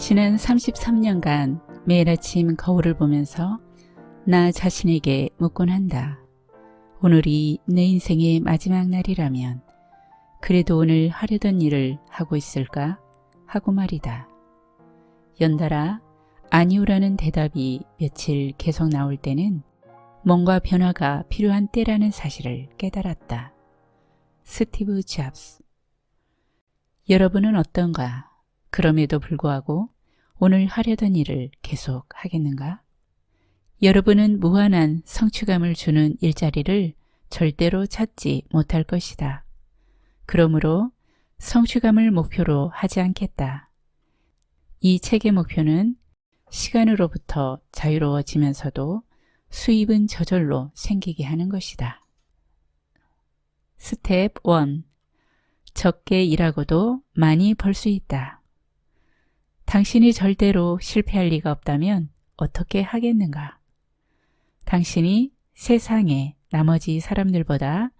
지난 33년간 매일 아침 거울을 보면서 나 자신에게 묻곤 한다. 오늘이 내 인생의 마지막 날이라면 그래도 오늘 하려던 일을 하고 있을까 하고 말이다. 연달아 아니오라는 대답이 며칠 계속 나올 때는 뭔가 변화가 필요한 때라는 사실을 깨달았다. 스티브 잡스. 여러분은 어떤가? 그럼에도 불구하고 오늘 하려던 일을 계속 하겠는가? 여러분은 무한한 성취감을 주는 일자리를 절대로 찾지 못할 것이다. 그러므로 성취감을 목표로 하지 않겠다. 이 책의 목표는 시간으로부터 자유로워지면서도 수입은 저절로 생기게 하는 것이다. 스텝 1. 적게 일하고도 많이 벌 수 있다. 당신이 절대로 실패할 리가 없다면 어떻게 하겠는가? 당신이 세상의 나머지 사람들보다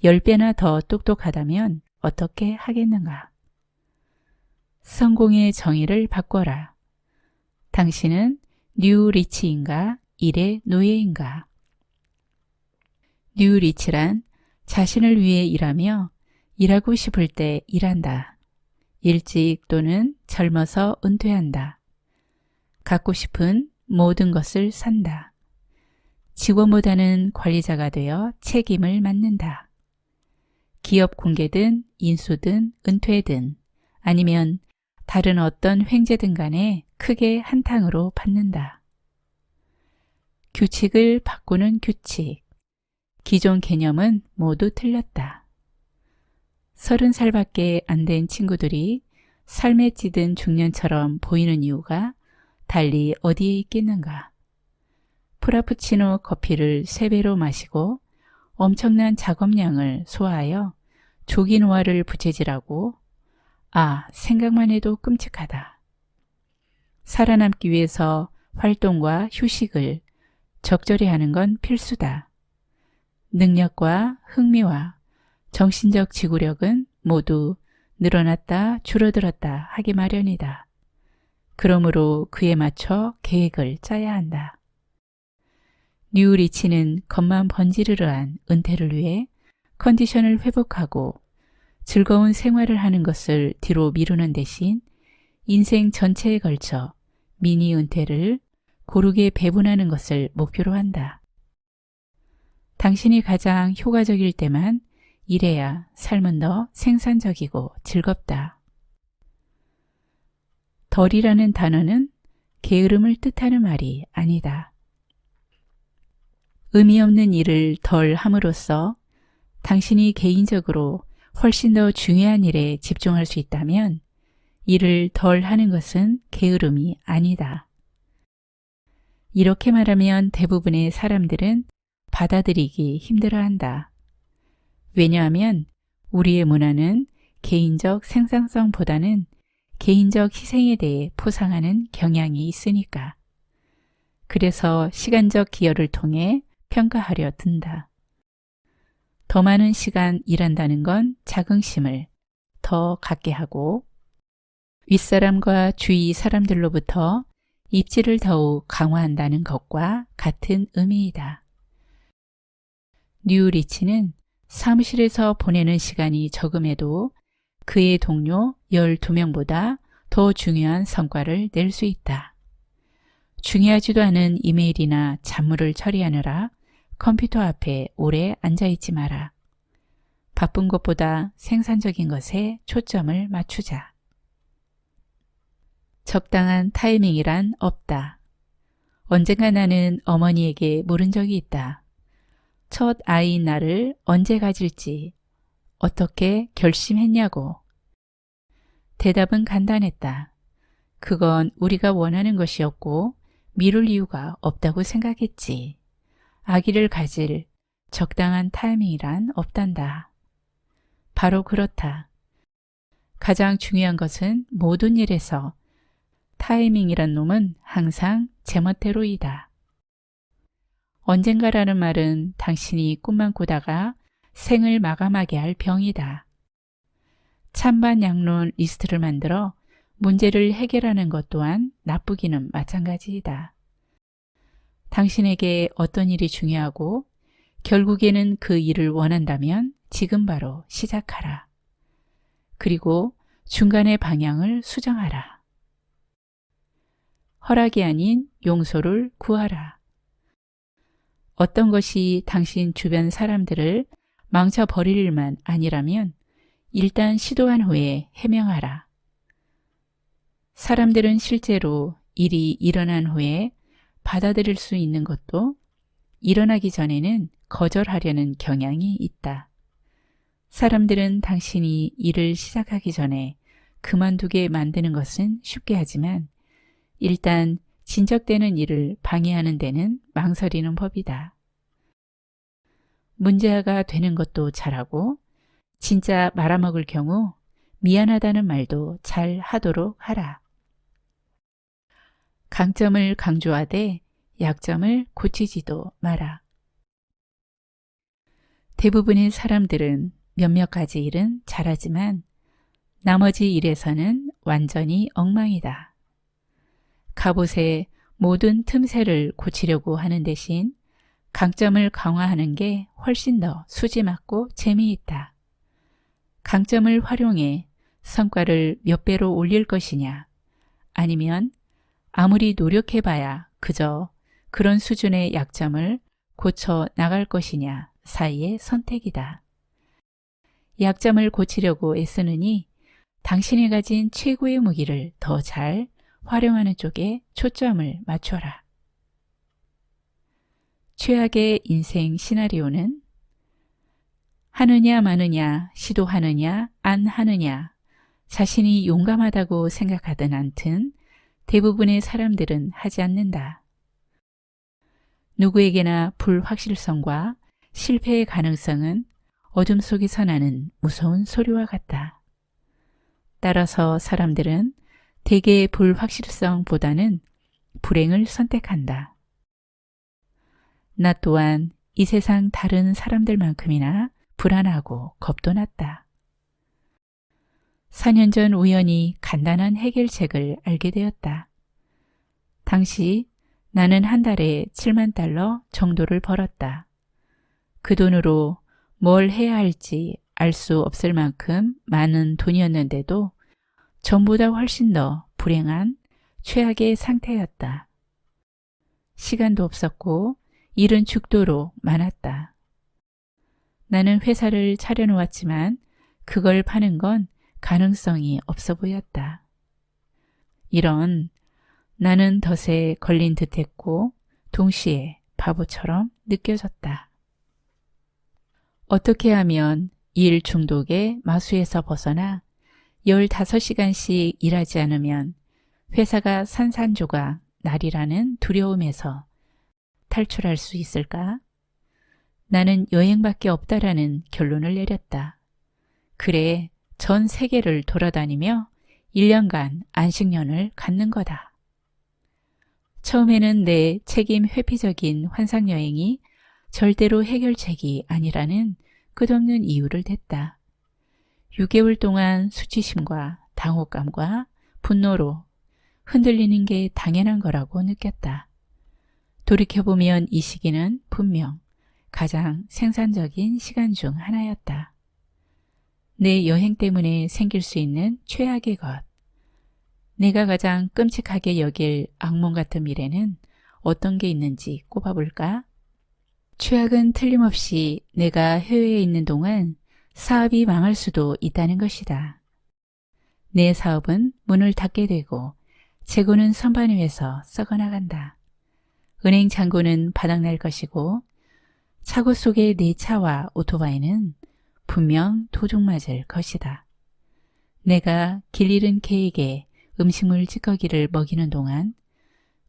10배나 더 똑똑하다면 어떻게 하겠는가? 성공의 정의를 바꿔라. 당신은 뉴 리치인가 일의 노예인가? 뉴 리치란 자신을 위해 일하며 일하고 싶을 때 일한다. 일찍 또는 젊어서 은퇴한다. 갖고 싶은 모든 것을 산다. 직원보다는 관리자가 되어 책임을 맡는다. 기업 공개든 인수든 은퇴든 아니면 다른 어떤 횡재든 간에 크게 한탕으로 받는다. 규칙을 바꾸는 규칙. 기존 개념은 모두 틀렸다. 30살밖에 안 된 친구들이 삶에 찌든 중년처럼 보이는 이유가 달리 어디에 있겠는가? 프라푸치노 커피를 3배로 마시고 엄청난 작업량을 소화하여 조기 노화를 부채질하고 생각만 해도 끔찍하다. 살아남기 위해서 활동과 휴식을 적절히 하는 건 필수다. 능력과 흥미와 정신적 지구력은 모두 늘어났다 줄어들었다 하기 마련이다. 그러므로 그에 맞춰 계획을 짜야 한다. 뉴 리치는 겉만 번지르르한 은퇴를 위해 컨디션을 회복하고 즐거운 생활을 하는 것을 뒤로 미루는 대신 인생 전체에 걸쳐 미니 은퇴를 고르게 배분하는 것을 목표로 한다. 당신이 가장 효과적일 때만 이래야 삶은 더 생산적이고 즐겁다. 덜이라는 단어는 게으름을 뜻하는 말이 아니다. 의미 없는 일을 덜 함으로써 당신이 개인적으로 훨씬 더 중요한 일에 집중할 수 있다면 일을 덜 하는 것은 게으름이 아니다. 이렇게 말하면 대부분의 사람들은 받아들이기 힘들어한다. 왜냐하면 우리의 문화는 개인적 생산성보다는 개인적 희생에 대해 포상하는 경향이 있으니까. 그래서 시간적 기여를 통해 평가하려 든다. 더 많은 시간 일한다는 건 자긍심을 더 갖게 하고 윗사람과 주위 사람들로부터 입지를 더욱 강화한다는 것과 같은 의미이다. 뉴 리치는 사무실에서 보내는 시간이 적음에도 그의 동료 12명보다 더 중요한 성과를 낼 수 있다. 중요하지도 않은 이메일이나 잡무를 처리하느라 컴퓨터 앞에 오래 앉아있지 마라. 바쁜 것보다 생산적인 것에 초점을 맞추자. 적당한 타이밍이란 없다. 언젠가 나는 어머니에게 물은 적이 있다. 첫 아이인 나를 언제 가질지 어떻게 결심했냐고. 대답은 간단했다. 그건 우리가 원하는 것이었고 미룰 이유가 없다고 생각했지. 아기를 가질 적당한 타이밍이란 없단다. 바로 그렇다. 가장 중요한 것은 모든 일에서 타이밍이란 놈은 항상 제멋대로이다. 언젠가라는 말은 당신이 꿈만 꾸다가 생을 마감하게 할 병이다. 찬반 양론 리스트를 만들어 문제를 해결하는 것 또한 나쁘기는 마찬가지이다. 당신에게 어떤 일이 중요하고 결국에는 그 일을 원한다면 지금 바로 시작하라. 그리고 중간의 방향을 수정하라. 허락이 아닌 용서를 구하라. 어떤 것이 당신 주변 사람들을 망쳐버릴 일만 아니라면 일단 시도한 후에 해명하라. 사람들은 실제로 일이 일어난 후에 받아들일 수 있는 것도 일어나기 전에는 거절하려는 경향이 있다. 사람들은 당신이 일을 시작하기 전에 그만두게 만드는 것은 쉽게 하지만 일단 진척되는 일을 방해하는 데는 망설이는 법이다. 문제아가 되는 것도 잘하고 진짜 말아먹을 경우 미안하다는 말도 잘 하도록 하라. 강점을 강조하되 약점을 고치지도 마라. 대부분의 사람들은 몇몇 가지 일은 잘하지만 나머지 일에서는 완전히 엉망이다. 갑옷의 모든 틈새를 고치려고 하는 대신 강점을 강화하는 게 훨씬 더 수지맞고 재미있다. 강점을 활용해 성과를 몇 배로 올릴 것이냐, 아니면 아무리 노력해봐야 그저 그런 수준의 약점을 고쳐 나갈 것이냐 사이의 선택이다. 약점을 고치려고 애쓰느니 당신이 가진 최고의 무기를 더 잘 활용하는 쪽에 초점을 맞춰라. 최악의 인생 시나리오는 하느냐 마느냐, 시도하느냐 안 하느냐, 자신이 용감하다고 생각하든 않든 대부분의 사람들은 하지 않는다. 누구에게나 불확실성과 실패의 가능성은 어둠 속에서 나는 무서운 소리와 같다. 따라서 사람들은 대개 불확실성보다는 불행을 선택한다. 나 또한 이 세상 다른 사람들만큼이나 불안하고 겁도 났다. 4년 전 우연히 간단한 해결책을 알게 되었다. 당시 나는 한 달에 7만 달러 정도를 벌었다. 그 돈으로 뭘 해야 할지 알 수 없을 만큼 많은 돈이었는데도 전보다 훨씬 더 불행한 최악의 상태였다. 시간도 없었고 일은 죽도록 많았다. 나는 회사를 차려놓았지만 그걸 파는 건 가능성이 없어 보였다. 이런 나는 덫에 걸린 듯했고 동시에 바보처럼 느껴졌다. 어떻게 하면 일 중독의 마수에서 벗어나 15시간씩 일하지 않으면 회사가 산산조각 날이라는 두려움에서 탈출할 수 있을까? 나는 여행밖에 없다라는 결론을 내렸다. 그래, 전 세계를 돌아다니며 1년간 안식년을 갖는 거다. 처음에는 내 책임 회피적인 환상여행이 절대로 해결책이 아니라는 끝없는 이유를 댔다. 6개월 동안 수치심과 당혹감과 분노로 흔들리는 게 당연한 거라고 느꼈다. 돌이켜보면 이 시기는 분명 가장 생산적인 시간 중 하나였다. 내 여행 때문에 생길 수 있는 최악의 것, 내가 가장 끔찍하게 여길 악몽 같은 미래는 어떤 게 있는지 꼽아볼까? 최악은 틀림없이 내가 해외에 있는 동안 사업이 망할 수도 있다는 것이다. 내 사업은 문을 닫게 되고 재고는 선반 위에서 썩어나간다. 은행 잔고는 바닥날 것이고 차고 속의 내 차와 오토바이는 분명 도둑 맞을 것이다. 내가 길 잃은 개에게 음식물 찌꺼기를 먹이는 동안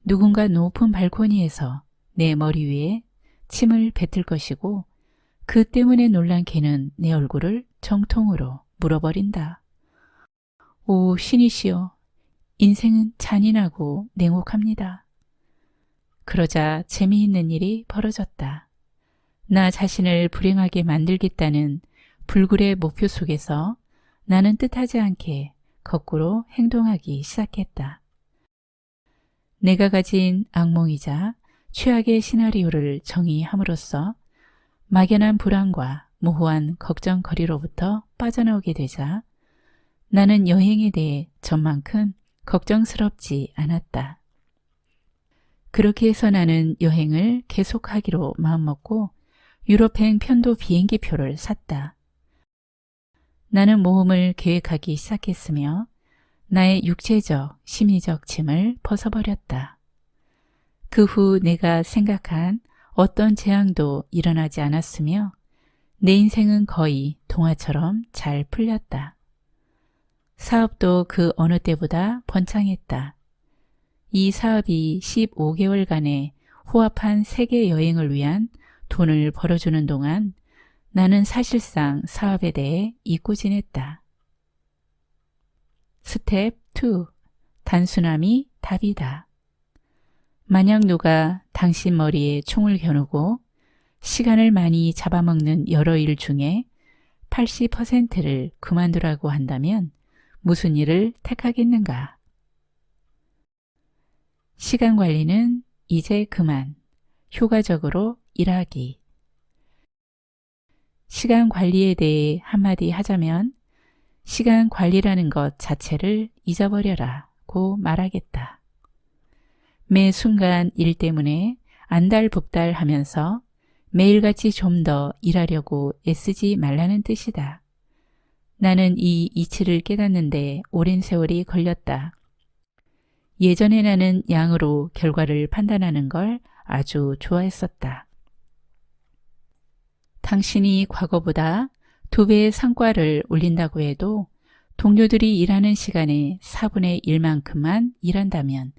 누군가 높은 발코니에서 내 머리 위에 침을 뱉을 것이고 그 때문에 놀란 개는 내 얼굴을 정통으로 물어버린다. 오 신이시여, 인생은 잔인하고 냉혹합니다. 그러자 재미있는 일이 벌어졌다. 나 자신을 불행하게 만들겠다는 불굴의 목표 속에서 나는 뜻하지 않게 거꾸로 행동하기 시작했다. 내가 가진 악몽이자 최악의 시나리오를 정의함으로써 막연한 불안과 모호한 걱정거리로부터 빠져나오게 되자 나는 여행에 대해 전만큼 걱정스럽지 않았다. 그렇게 해서 나는 여행을 계속하기로 마음먹고 유럽행 편도 비행기표를 샀다. 나는 모험을 계획하기 시작했으며 나의 육체적, 심리적 짐을 벗어버렸다. 그 후 내가 생각한 어떤 재앙도 일어나지 않았으며 내 인생은 거의 동화처럼 잘 풀렸다. 사업도 그 어느 때보다 번창했다. 이 사업이 15개월간의 호합한 세계 여행을 위한 돈을 벌어주는 동안 나는 사실상 사업에 대해 잊고 지냈다. 스텝 2. 단순함이 답이다. 만약 누가 당신 머리에 총을 겨누고 시간을 많이 잡아먹는 여러 일 중에 80%를 그만두라고 한다면 무슨 일을 택하겠는가? 시간 관리는 이제 그만. 효과적으로 일하기. 시간 관리에 대해 한마디 하자면 시간 관리라는 것 자체를 잊어버려라고 말하겠다. 매 순간 일 때문에 안달복달 하면서 매일같이 좀 더 일하려고 애쓰지 말라는 뜻이다. 나는 이 이치를 깨닫는데 오랜 세월이 걸렸다. 예전에 나는 양으로 결과를 판단하는 걸 아주 좋아했었다. 당신이 과거보다 2배의 성과를 올린다고 해도 동료들이 일하는 시간의 4분의 1만큼만 일한다면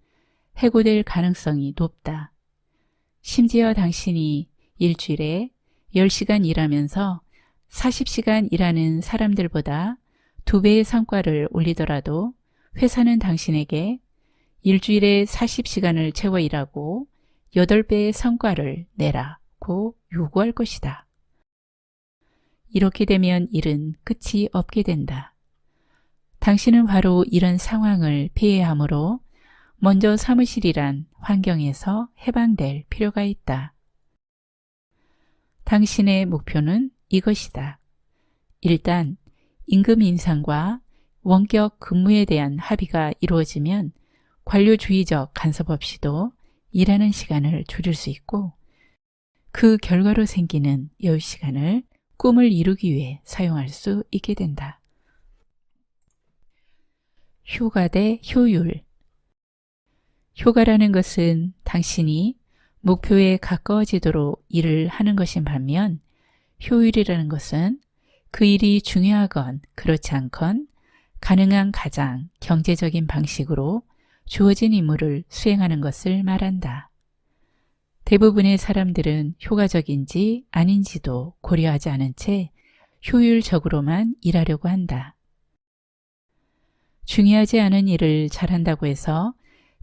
해고될 가능성이 높다. 심지어 당신이 일주일에 10시간 일하면서 40시간 일하는 사람들보다 2배의 성과를 올리더라도 회사는 당신에게 일주일에 40시간을 채워 일하고 8배의 성과를 내라고 요구할 것이다. 이렇게 되면 일은 끝이 없게 된다. 당신은 바로 이런 상황을 피해야 하므로 먼저 사무실이란 환경에서 해방될 필요가 있다. 당신의 목표는 이것이다. 일단 임금 인상과 원격 근무에 대한 합의가 이루어지면 관료주의적 간섭 없이도 일하는 시간을 줄일 수 있고 그 결과로 생기는 여유 시간을 꿈을 이루기 위해 사용할 수 있게 된다. 효과 대 효율. 효과라는 것은 당신이 목표에 가까워지도록 일을 하는 것인 반면 효율이라는 것은 그 일이 중요하건 그렇지 않건 가능한 가장 경제적인 방식으로 주어진 임무를 수행하는 것을 말한다. 대부분의 사람들은 효과적인지 아닌지도 고려하지 않은 채 효율적으로만 일하려고 한다. 중요하지 않은 일을 잘한다고 해서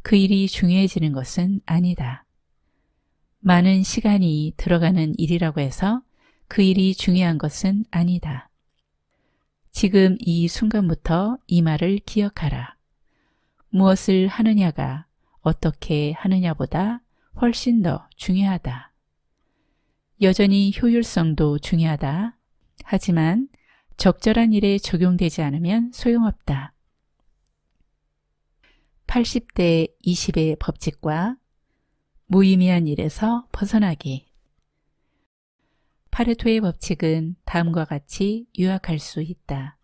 그 일이 중요해지는 것은 아니다. 많은 시간이 들어가는 일이라고 해서 그 일이 중요한 것은 아니다. 지금 이 순간부터 이 말을 기억하라. 무엇을 하느냐가 어떻게 하느냐보다 훨씬 더 중요하다. 여전히 효율성도 중요하다. 하지만 적절한 일에 적용되지 않으면 소용없다. 80대 20의 법칙과 무의미한 일에서 벗어나기. 파레토의 법칙은 다음과 같이 요약할 수 있다.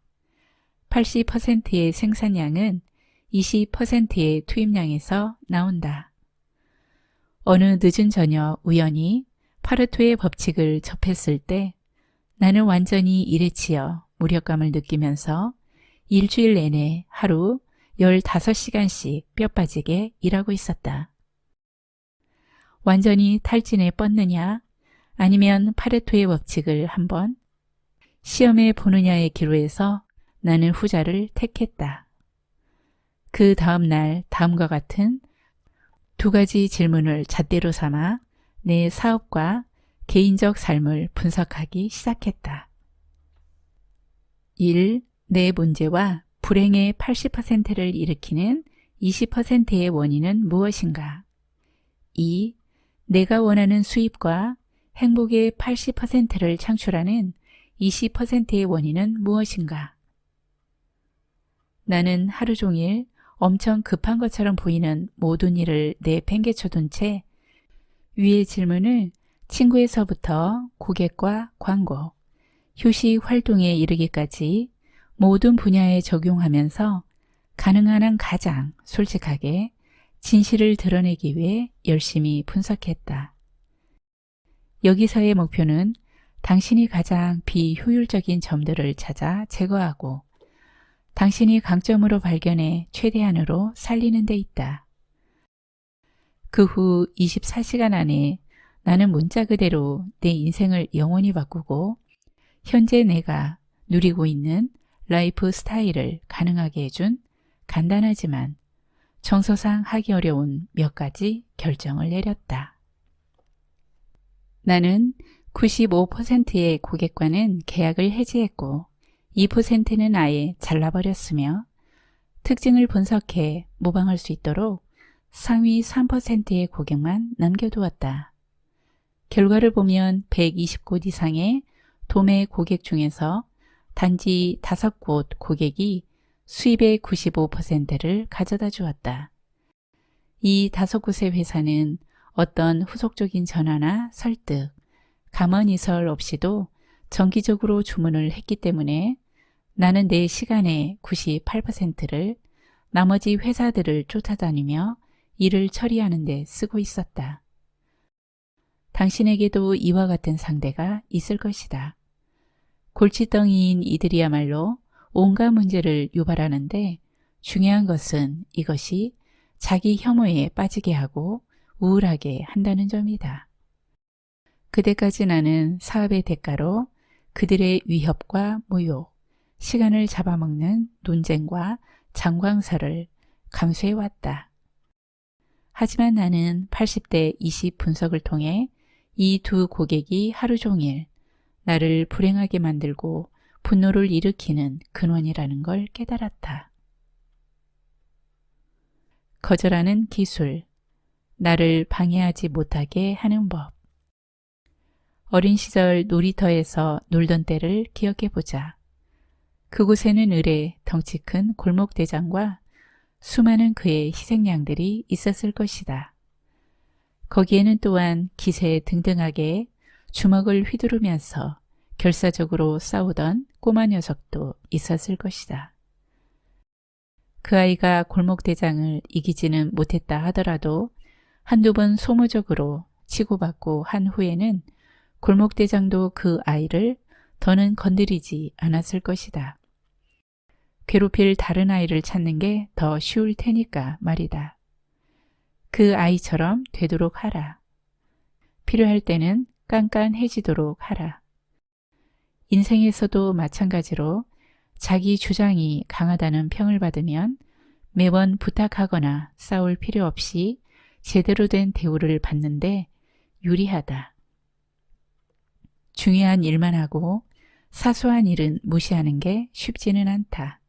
80%의 생산량은 20%의 투입량에서 나온다. 어느 늦은 저녁 우연히 파레토의 법칙을 접했을 때 나는 완전히 일에 치여 무력감을 느끼면서 일주일 내내 하루 15시간씩 뼈 빠지게 일하고 있었다. 완전히 탈진에 뻗느냐 아니면 파레토의 법칙을 한번 시험해 보느냐의 기로에서 나는 후자를 택했다. 그 다음 날 다음과 같은 2가지 질문을 잣대로 삼아 내 사업과 개인적 삶을 분석하기 시작했다. 1. 내 문제와 불행의 80%를 일으키는 20%의 원인은 무엇인가? 2. 내가 원하는 수입과 행복의 80%를 창출하는 20%의 원인은 무엇인가? 나는 하루 종일 엄청 급한 것처럼 보이는 모든 일을 내팽개쳐 둔 채 위의 질문을 친구에서부터 고객과 광고, 휴식 활동에 이르기까지 모든 분야에 적용하면서 가능한 한 가장 솔직하게 진실을 드러내기 위해 열심히 분석했다. 여기서의 목표는 당신이 가장 비효율적인 점들을 찾아 제거하고 당신이 강점으로 발견해 최대한으로 살리는 데 있다. 그 후 24시간 안에 나는 문자 그대로 내 인생을 영원히 바꾸고 현재 내가 누리고 있는 라이프 스타일을 가능하게 해준 간단하지만 정서상 하기 어려운 몇 가지 결정을 내렸다. 나는 95%의 고객과는 계약을 해지했고 2%는 아예 잘라버렸으며 특징을 분석해 모방할 수 있도록 상위 3%의 고객만 남겨두었다. 결과를 보면 120곳 이상의 도매 고객 중에서 단지 5곳 고객이 수입의 95%를 가져다 주었다. 이 5곳의 회사는 어떤 후속적인 전화나 설득, 감언이설 없이도 정기적으로 주문을 했기 때문에 나는 내 시간의 98%를 나머지 회사들을 쫓아다니며 일을 처리하는 데 쓰고 있었다. 당신에게도 이와 같은 상대가 있을 것이다. 골칫덩이인 이들이야말로 온갖 문제를 유발하는데 중요한 것은 이것이 자기 혐오에 빠지게 하고 우울하게 한다는 점이다. 그때까지 나는 사업의 대가로 그들의 위협과 모욕, 시간을 잡아먹는 논쟁과 장광설을 감수해왔다. 하지만 나는 80대 20 분석을 통해 이 두 고객이 하루 종일 나를 불행하게 만들고 분노를 일으키는 근원이라는 걸 깨달았다. 거절하는 기술, 나를 방해하지 못하게 하는 법. 어린 시절 놀이터에서 놀던 때를 기억해보자. 그곳에는 을의 덩치 큰 골목대장과 수많은 그의 희생양들이 있었을 것이다. 거기에는 또한 기세 등등하게 주먹을 휘두르면서 결사적으로 싸우던 꼬마 녀석도 있었을 것이다. 그 아이가 골목대장을 이기지는 못했다 하더라도 한두 번 소모적으로 치고받고 한 후에는 골목대장도 그 아이를 더는 건드리지 않았을 것이다. 괴롭힐 다른 아이를 찾는 게 더 쉬울 테니까 말이다. 그 아이처럼 되도록 하라. 필요할 때는 깐깐해지도록 하라. 인생에서도 마찬가지로 자기 주장이 강하다는 평을 받으면 매번 부탁하거나 싸울 필요 없이 제대로 된 대우를 받는데 유리하다. 중요한 일만 하고 사소한 일은 무시하는 게 쉽지는 않다.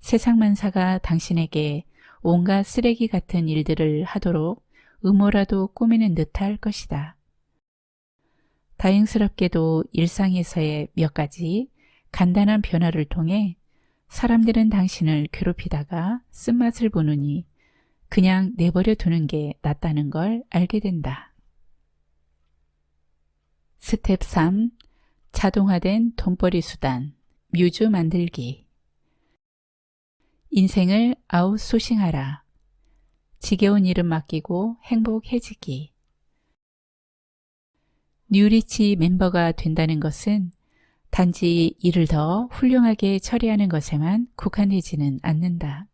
세상 만사가 당신에게 온갖 쓰레기 같은 일들을 하도록 음모라도 꾸미는 듯할 것이다. 다행스럽게도 일상에서의 몇 가지 간단한 변화를 통해 사람들은 당신을 괴롭히다가 쓴맛을 보느니 그냥 내버려 두는 게 낫다는 걸 알게 된다. 스텝 3. 자동화된 돈벌이 수단, 뮤즈 만들기. 인생을 아웃소싱하라. 지겨운 일은 맡기고 행복해지기. 뉴리치 멤버가 된다는 것은 단지 일을 더 훌륭하게 처리하는 것에만 국한되지는 않는다.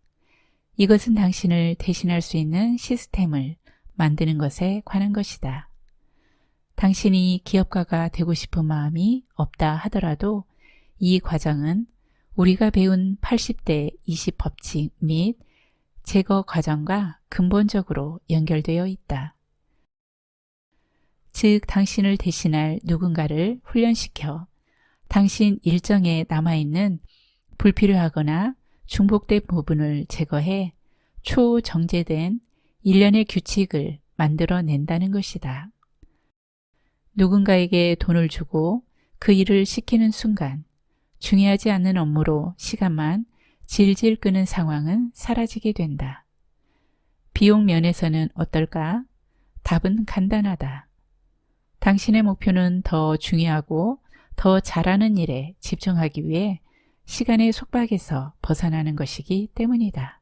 이것은 당신을 대신할 수 있는 시스템을 만드는 것에 관한 것이다. 당신이 기업가가 되고 싶은 마음이 없다 하더라도 이 과정은 우리가 배운 80대 20 법칙 및 제거 과정과 근본적으로 연결되어 있다. 즉, 당신을 대신할 누군가를 훈련시켜 당신 일정에 남아있는 불필요하거나 중복된 부분을 제거해 초정제된 일련의 규칙을 만들어낸다는 것이다. 누군가에게 돈을 주고 그 일을 시키는 순간 중요하지 않는 업무로 시간만 질질 끄는 상황은 사라지게 된다. 비용 면에서는 어떨까? 답은 간단하다. 당신의 목표는 더 중요하고 더 잘하는 일에 집중하기 위해 시간의 속박에서 벗어나는 것이기 때문이다.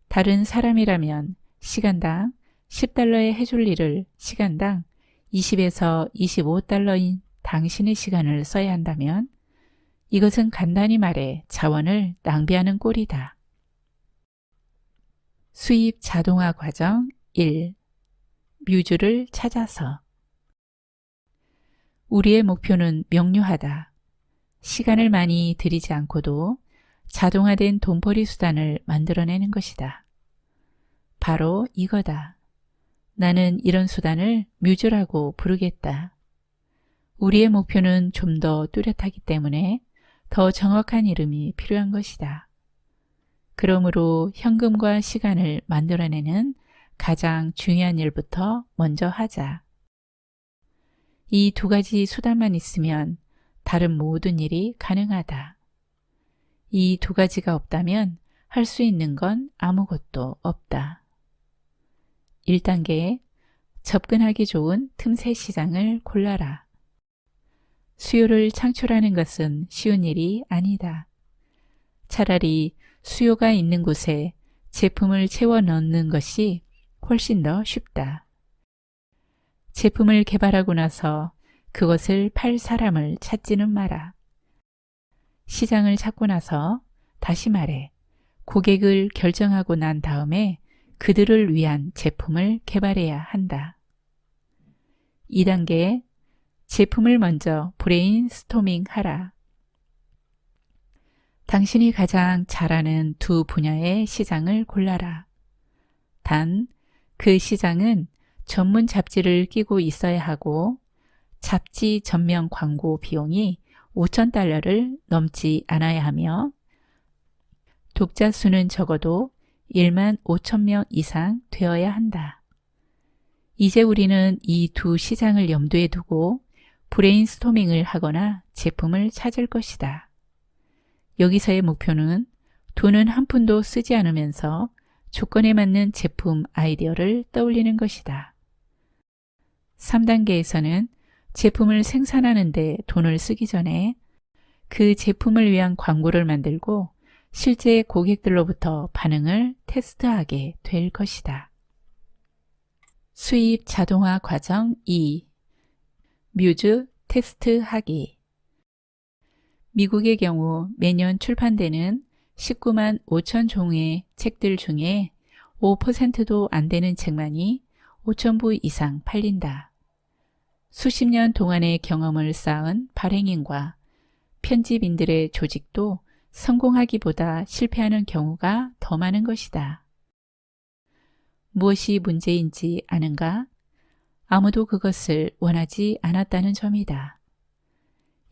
다른 사람이라면 시간당 10달러에 해줄 일을 시간당 20에서 25달러인 당신의 시간을 써야 한다면 이것은 간단히 말해 자원을 낭비하는 꼴이다. 수입 자동화 과정 1. 뮤즈를 찾아서. 우리의 목표는 명료하다. 시간을 많이 들이지 않고도 자동화된 돈벌이 수단을 만들어내는 것이다. 바로 이거다. 나는 이런 수단을 뮤즈라고 부르겠다. 우리의 목표는 좀 더 뚜렷하기 때문에 더 정확한 이름이 필요한 것이다. 그러므로 현금과 시간을 만들어내는 가장 중요한 일부터 먼저 하자. 이 두 가지 수단만 있으면 다른 모든 일이 가능하다. 이 두 가지가 없다면 할 수 있는 건 아무것도 없다. 1단계, 접근하기 좋은 틈새 시장을 골라라. 수요를 창출하는 것은 쉬운 일이 아니다. 차라리 수요가 있는 곳에 제품을 채워 넣는 것이 훨씬 더 쉽다. 제품을 개발하고 나서 그것을 팔 사람을 찾지는 마라. 시장을 찾고 나서, 다시 말해, 고객을 결정하고 난 다음에 그들을 위한 제품을 개발해야 한다. 2단계, 제품을 먼저 브레인스토밍 하라. 당신이 가장 잘하는 두 분야의 시장을 골라라. 단, 그 시장은 전문 잡지를 끼고 있어야 하고 잡지 전면 광고 비용이 5,000달러를 넘지 않아야 하며 독자 수는 적어도 1만 5천 명 이상 되어야 한다. 이제 우리는 이 두 시장을 염두에 두고 브레인스토밍을 하거나 제품을 찾을 것이다. 여기서의 목표는 돈은 한 푼도 쓰지 않으면서 조건에 맞는 제품 아이디어를 떠올리는 것이다. 3단계에서는 제품을 생산하는 데 돈을 쓰기 전에 그 제품을 위한 광고를 만들고 실제 고객들로부터 반응을 테스트하게 될 것이다. 수입 자동화 과정 2. 뮤즈 테스트하기. 미국의 경우 매년 출판되는 19만 5천 종의 책들 중에 5%도 안 되는 책만이 5,000부 이상 팔린다. 수십 년 동안의 경험을 쌓은 발행인과 편집인들의 조직도 성공하기보다 실패하는 경우가 더 많은 것이다. 무엇이 문제인지 아는가? 아무도 그것을 원하지 않았다는 점이다.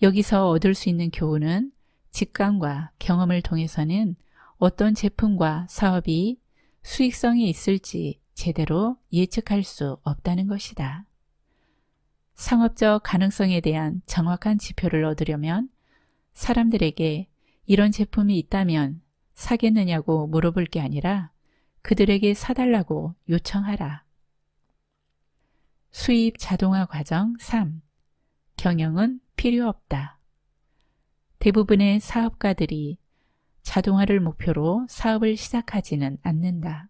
여기서 얻을 수 있는 교훈은 직감과 경험을 통해서는 어떤 제품과 사업이 수익성이 있을지 제대로 예측할 수 없다는 것이다. 상업적 가능성에 대한 정확한 지표를 얻으려면 사람들에게 이런 제품이 있다면 사겠느냐고 물어볼 게 아니라 그들에게 사달라고 요청하라. 수입 자동화 과정 3. 경영은 필요 없다. 대부분의 사업가들이 자동화를 목표로 사업을 시작하지는 않는다.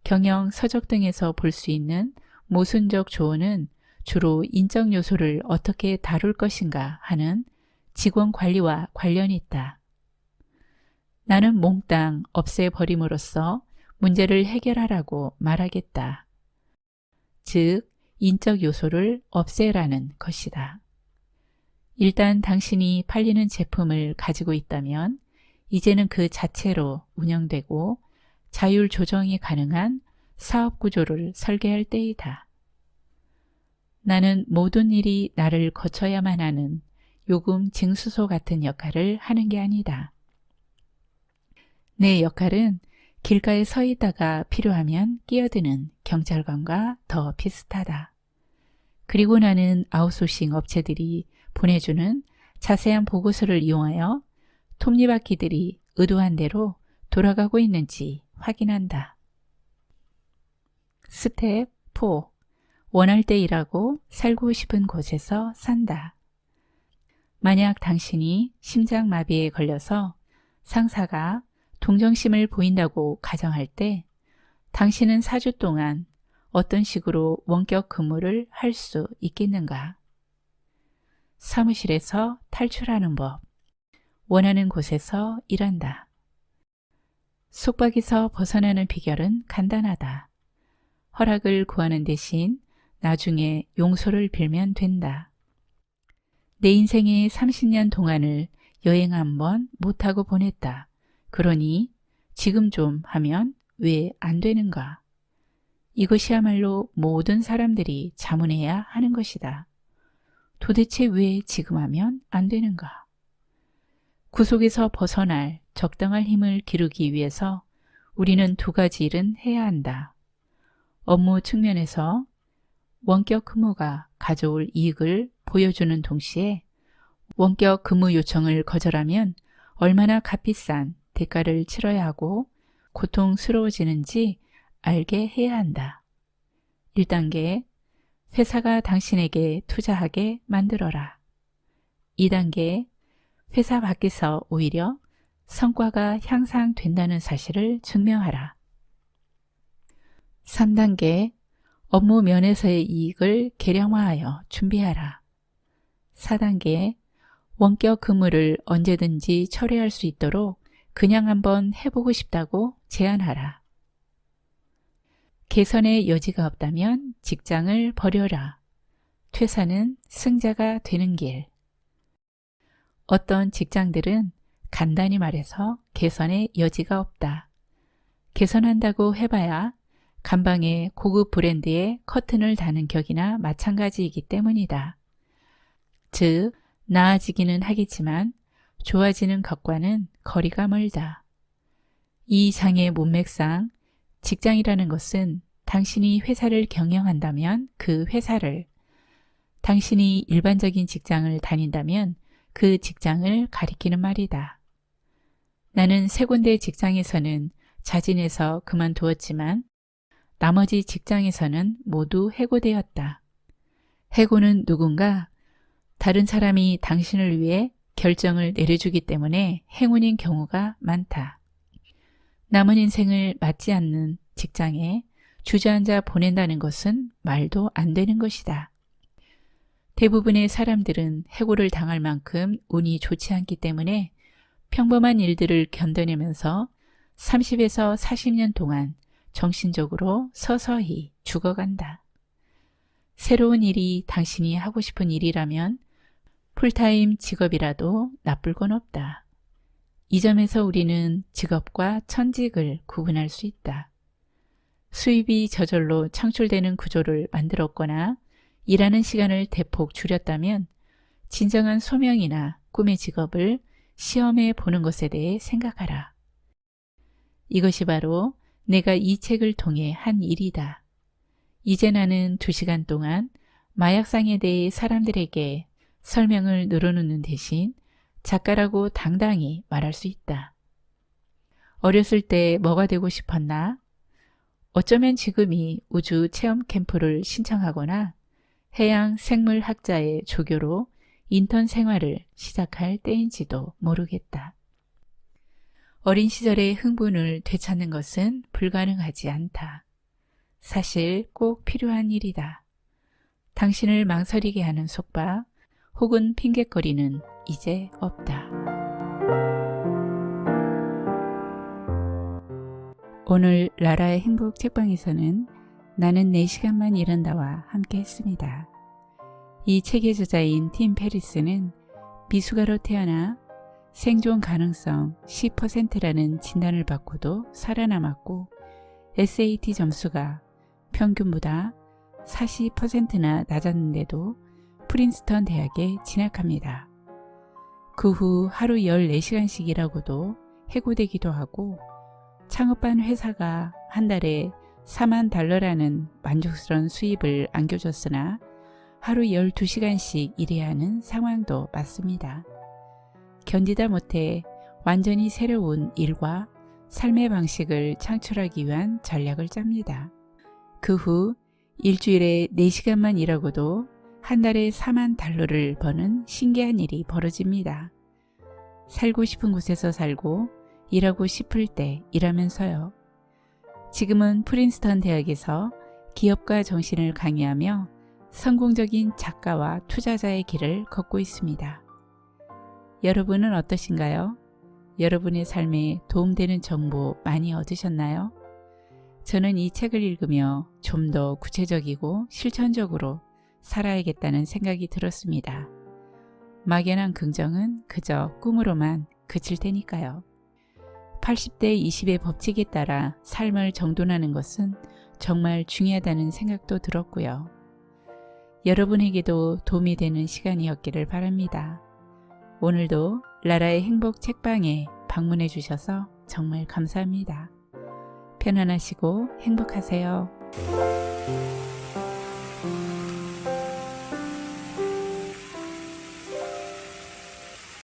경영 서적 등에서 볼 수 있는 모순적 조언은 주로 인적 요소를 어떻게 다룰 것인가 하는 직원 관리와 관련이 있다. 나는 몽땅 없애버림으로써 문제를 해결하라고 말하겠다. 즉, 인적 요소를 없애라는 것이다. 일단 당신이 팔리는 제품을 가지고 있다면 이제는 그 자체로 운영되고 자율 조정이 가능한 사업 구조를 설계할 때이다. 나는 모든 일이 나를 거쳐야만 하는 요금 징수소 같은 역할을 하는 게 아니다. 내 역할은 길가에 서 있다가 필요하면 끼어드는 경찰관과 더 비슷하다. 그리고 나는 아웃소싱 업체들이 보내주는 자세한 보고서를 이용하여 톱니바퀴들이 의도한 대로 돌아가고 있는지 확인한다. 스텝 4. 원할 때 일하고 살고 싶은 곳에서 산다. 만약 당신이 심장마비에 걸려서 상사가 동정심을 보인다고 가정할 때 당신은 4주 동안 어떤 식으로 원격 근무를 할 수 있겠는가? 사무실에서 탈출하는 법. 원하는 곳에서 일한다. 속박에서 벗어나는 비결은 간단하다. 허락을 구하는 대신 나중에 용서를 빌면 된다. 내 인생의 30년 동안을 여행 한번 못하고 보냈다. 그러니 지금 좀 하면 왜 안 되는가? 이것이야말로 모든 사람들이 자문해야 하는 것이다. 도대체 왜 지금 하면 안 되는가? 구속에서 벗어날 적당한 힘을 기르기 위해서 우리는 두 가지 일은 해야 한다. 업무 측면에서 원격 근무가 가져올 이익을 보여주는 동시에 원격 근무 요청을 거절하면 얼마나 값비싼 대가를 치러야 하고 고통스러워지는지 알게 해야 한다. 1단계, 회사가 당신에게 투자하게 만들어라. 2단계, 회사 밖에서 오히려 성과가 향상된다는 사실을 증명하라. 3단계, 업무 면에서의 이익을 계량화하여 준비하라. 4단계, 원격 근무를 언제든지 철회할 수 있도록 그냥 한번 해보고 싶다고 제안하라. 개선의 여지가 없다면 직장을 버려라. 퇴사는 승자가 되는 길. 어떤 직장들은 간단히 말해서 개선의 여지가 없다. 개선한다고 해봐야 간방에 고급 브랜드의 커튼을 다는 격이나 마찬가지이기 때문이다. 즉, 나아지기는 하겠지만 좋아지는 것과는 거리가 멀다. 이 장의 문맥상 직장이라는 것은 당신이 회사를 경영한다면 그 회사를, 당신이 일반적인 직장을 다닌다면 그 직장을 가리키는 말이다. 나는 3군데 직장에서는 자진해서 그만두었지만 나머지 직장에서는 모두 해고되었다. 해고는 누군가 다른 사람이 당신을 위해 결정을 내려주기 때문에 행운인 경우가 많다. 남은 인생을 맞지 않는 직장에 주저앉아 보낸다는 것은 말도 안 되는 것이다. 대부분의 사람들은 해고를 당할 만큼 운이 좋지 않기 때문에 평범한 일들을 견뎌내면서 30에서 40년 동안 정신적으로 서서히 죽어간다. 새로운 일이 당신이 하고 싶은 일이라면 풀타임 직업이라도 나쁠 건 없다. 이 점에서 우리는 직업과 천직을 구분할 수 있다. 수입이 저절로 창출되는 구조를 만들었거나 일하는 시간을 대폭 줄였다면 진정한 소명이나 꿈의 직업을 시험해 보는 것에 대해 생각하라. 이것이 바로 내가 이 책을 통해 한 일이다. 이제 나는 2시간 동안 마약상에 대해 사람들에게 설명을 늘어놓는 대신 작가라고 당당히 말할 수 있다. 어렸을 때 뭐가 되고 싶었나? 어쩌면 지금이 우주 체험 캠프를 신청하거나 해양 생물학자의 조교로 인턴 생활을 시작할 때인지도 모르겠다. 어린 시절의 흥분을 되찾는 것은 불가능하지 않다. 사실 꼭 필요한 일이다. 당신을 망설이게 하는 속박 혹은 핑곗거리는 이제 없다. 오늘 라라의 행복 책방에서는 나는 4시간만 일한다와 함께 했습니다. 이 책의 저자인 팀 페리스는 미숙아로 태어나 생존 가능성 10%라는 진단을 받고도 살아남았고 SAT 점수가 평균보다 40%나 낮았는데도 프린스턴 대학에 진학합니다. 그 후 하루 14시간씩 일하고도 해고되기도 하고 창업한 회사가 한 달에 4만 달러라는 만족스러운 수입을 안겨줬으나 하루 12시간씩 일해야 하는 상황도 맞습니다. 견디다 못해 완전히 새로운 일과 삶의 방식을 창출하기 위한 전략을 짭니다. 그 후 일주일에 4시간만 일하고도 한 달에 4만 달러를 버는 신기한 일이 벌어집니다. 살고 싶은 곳에서 살고 일하고 싶을 때 일하면서요. 지금은 프린스턴 대학에서 기업가 정신을 강의하며 성공적인 작가와 투자자의 길을 걷고 있습니다. 여러분은 어떠신가요? 여러분의 삶에 도움되는 정보 많이 얻으셨나요? 저는 이 책을 읽으며 좀 더 구체적이고 실천적으로 살아야겠다는 생각이 들었습니다. 막연한 긍정은 그저 꿈으로만 그칠 테니까요. 80대 20의 법칙에 따라 삶을 정돈하는 것은 정말 중요하다는 생각도 들었고요. 여러분에게도 도움이 되는 시간이었기를 바랍니다. 오늘도 라라의 행복 책방에 방문해 주셔서 정말 감사합니다. 편안하시고 행복하세요.